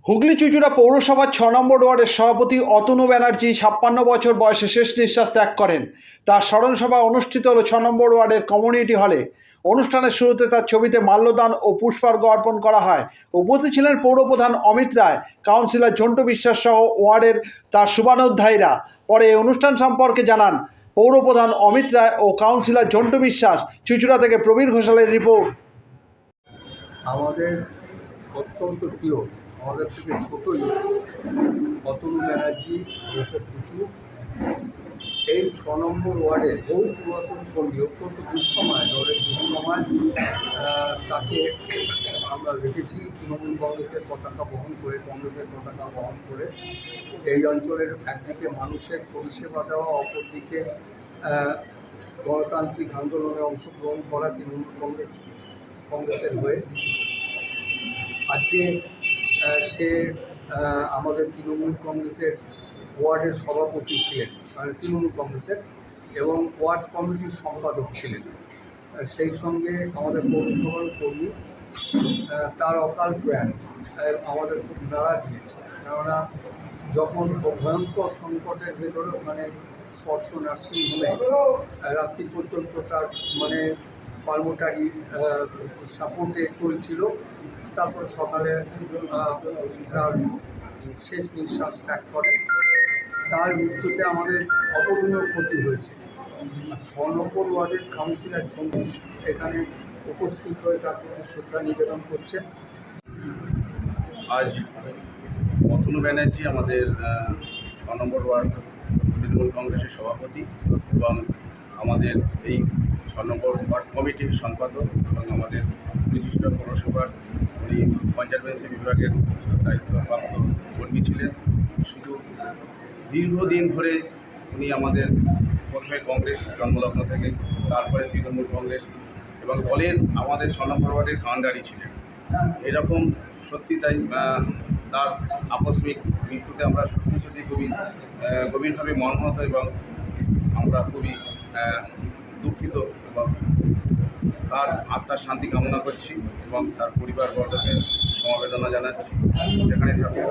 হুগলি চুঁচুড়া পৌরসভার ৬ নম্বর ওয়ার্ডের সভাপতি অতনু ব্যানার্জি ৫৬ বছর বয়সে শেষ নিঃশ্বাস ত্যাগ করেন। তার স্মরণসভা অনুষ্ঠিত হল ৬ নম্বর ওয়ার্ডের কমিউনিটি হলে। অনুষ্ঠানের শুরুতে তার ছবিতে মাল্যদান ও পুষ্পার্ঘ্য অর্পণ করা হয়। উপস্থিত ছিলেন পৌরপ্রধান অমিত রায়, কাউন্সিলর ঝন্টু বিশ্বাস সহ ওয়ার্ডের তার শুভানুধ্যায়ীরা। পরে এই অনুষ্ঠান সম্পর্কে জানান পৌরপ্রধান অমিত রায় ও কাউন্সিলর ঝন্টু বিশ্বাস। চুঁচুড়া থেকে প্রবীর ঘোষালের রিপোর্ট। আমাদের অত্যন্ত প্রিয়, আমাদের থেকে ছোটই অতনু ব্যানার্জি ওরফে পুচু এই ৬ নম্বর ওয়ার্ডে বহু পুরাতন কর্মী, অত্যন্ত দুঃসময়, দলের দুঃসময় তাকে আমরা দেখেছি তৃণমূল কংগ্রেসের পতাকা বহন করে এই অঞ্চলের একদিকে মানুষের পরিষেবা দেওয়া, অপরদিকে গণতান্ত্রিক আন্দোলনে অংশগ্রহণ করা তৃণমূল কংগ্রেসের হয়ে। আজকে সে আমাদের তৃণমূল কংগ্রেসের ওয়ার্ডের সভাপতি ছিলেন, মানে তৃণমূল কংগ্রেসের, এবং ওয়ার্ড কমিটির সম্পাদক ছিলেন। সেই সঙ্গে আমাদের পৌরসভার কর্মী। তার অকাল প্রয়াণ আমাদের খুব নাড়া দিয়েছে, কেননা যখন ভয়ঙ্কর সংকটের ভেতরে মানে স্পর্শ নার্সিংহোমে রাত্রি পর্যন্ত তার মানে পালমোটারি সাপোর্টে চলছিল, তারপরে সকালে তার শেষ নিঃশ্বাস ত্যাগ করে। তার মৃত্যুতে আমাদের অপূরণীয় ক্ষতি হয়েছে। ৬ নম্বর ওয়ার্ডের কাউন্সিলর ঝন্টু এখানে উপস্থিত হয়ে তার প্রতি শ্রদ্ধা নিবেদন করছেন। আজ অতনু ব্যানার্জি আমাদের ৬ নম্বর ওয়ার্ড তৃণমূল কংগ্রেসের সভাপতি এবং আমাদের এই ৬ নম্বর ওয়ার্ড কমিটির সম্পাদক এবং আমাদের বিশিষ্ট পৌরসভার উনি কনজারভেন্সি বিভাগের দায়িত্বপ্রাপ্ত কর্মী ছিলেন। শুধু দীর্ঘদিন ধরে উনি আমাদের প্রথমে কংগ্রেস জন্মলগ্ন থেকে, তারপরে তৃণমূল কংগ্রেস এবং দলের আমাদের ৬ নম্বর ওয়ার্ডের কাণ্ডারি ছিলেন। এরকম সত্যি তাই তার আকস্মিক মৃত্যুতে আমরা সত্যি খুবই গভীরভাবে মর্মাহত এবং আমরা খুবই দুঃখিত এবং তার আত্মার শান্তি কামনা করছি এবং তার পরিবারবর্গকে সমবেদনা জানাচ্ছি যেখানে থাকে।